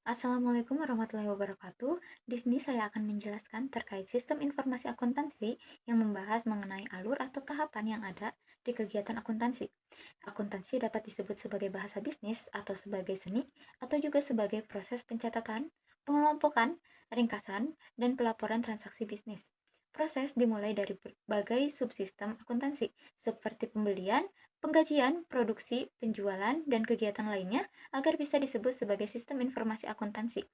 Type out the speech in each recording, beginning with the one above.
Assalamualaikum warahmatullahi wabarakatuh. Di sini saya akan menjelaskan terkait sistem informasi akuntansi yang membahas mengenai alur atau tahapan yang ada di kegiatan akuntansi. Akuntansi dapat disebut sebagai bahasa bisnis atau sebagai seni atau juga sebagai proses pencatatan, pengelompokan, ringkasan, dan pelaporan transaksi bisnis. Proses dimulai dari berbagai subsistem akuntansi seperti pembelian, penggajian, produksi, penjualan, dan kegiatan lainnya agar bisa disebut sebagai sistem informasi akuntansi.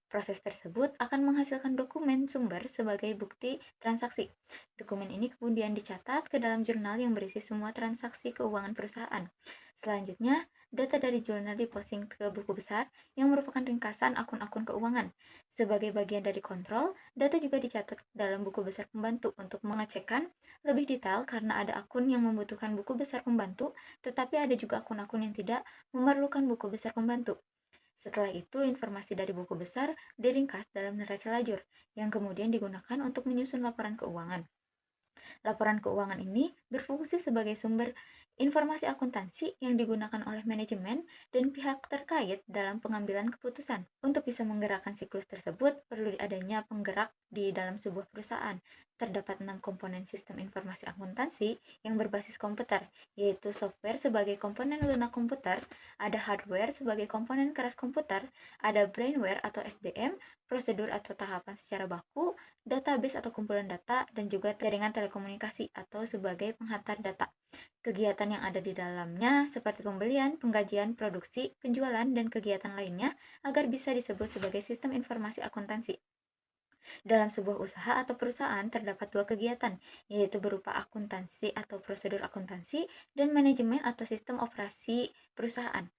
Proses tersebut akan menghasilkan dokumen sumber sebagai bukti transaksi. Dokumen ini kemudian dicatat ke dalam jurnal yang berisi semua transaksi keuangan perusahaan. Selanjutnya, data dari jurnal diposting ke buku besar yang merupakan ringkasan akun-akun keuangan. Sebagai bagian dari kontrol, data juga dicatat dalam buku besar pembantu untuk mengecekkan lebih detail karena ada akun yang membutuhkan buku besar pembantu, tetapi ada juga akun-akun yang tidak memerlukan buku besar pembantu. Setelah itu, informasi dari buku besar diringkas dalam neraca lajur, yang kemudian digunakan untuk menyusun laporan keuangan. Laporan keuangan ini berfungsi sebagai sumber informasi akuntansi yang digunakan oleh manajemen dan pihak terkait dalam pengambilan keputusan. Untuk bisa menggerakkan siklus tersebut, perlu adanya penggerak di dalam sebuah perusahaan. Terdapat 6 komponen sistem informasi akuntansi yang berbasis komputer, yaitu software sebagai komponen lunak komputer, ada hardware sebagai komponen keras komputer, ada brainware atau SDM, prosedur atau tahapan secara baku, database atau kumpulan data, dan juga jaringan telekomunikasi atau sebagai penghantar data. Kegiatan yang ada di dalamnya seperti pembelian, penggajian, produksi, penjualan, dan kegiatan lainnya agar bisa disebut sebagai sistem informasi akuntansi. Dalam sebuah usaha atau perusahaan terdapat dua kegiatan, yaitu berupa akuntansi atau prosedur akuntansi dan manajemen atau sistem operasi perusahaan.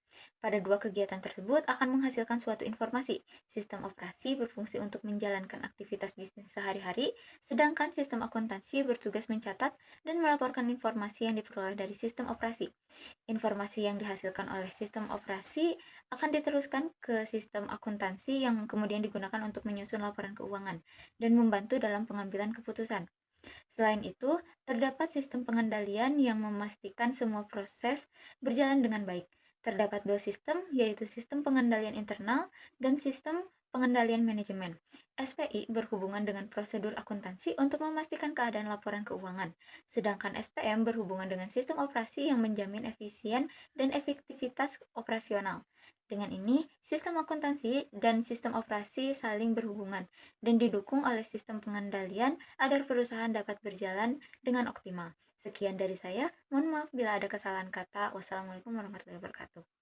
Pada dua kegiatan tersebut akan menghasilkan suatu informasi. Sistem operasi berfungsi untuk menjalankan aktivitas bisnis sehari-hari, sedangkan sistem akuntansi bertugas mencatat dan melaporkan informasi yang diperoleh dari sistem operasi. Informasi yang dihasilkan oleh sistem operasi akan diteruskan ke sistem akuntansi yang kemudian digunakan untuk menyusun laporan keuangan dan membantu dalam pengambilan keputusan. Selain itu, terdapat sistem pengendalian yang memastikan semua proses berjalan dengan baik. Terdapat dua sistem, yaitu sistem pengendalian internal dan sistem pengendalian manajemen. SPI berhubungan dengan prosedur akuntansi untuk memastikan keadaan laporan keuangan, sedangkan SPM berhubungan dengan sistem operasi yang menjamin efisien dan efektivitas operasional. Dengan ini, sistem akuntansi dan sistem operasi saling berhubungan dan didukung oleh sistem pengendalian agar perusahaan dapat berjalan dengan optimal. Sekian dari saya, mohon maaf bila ada kesalahan kata. Wassalamualaikum warahmatullahi wabarakatuh.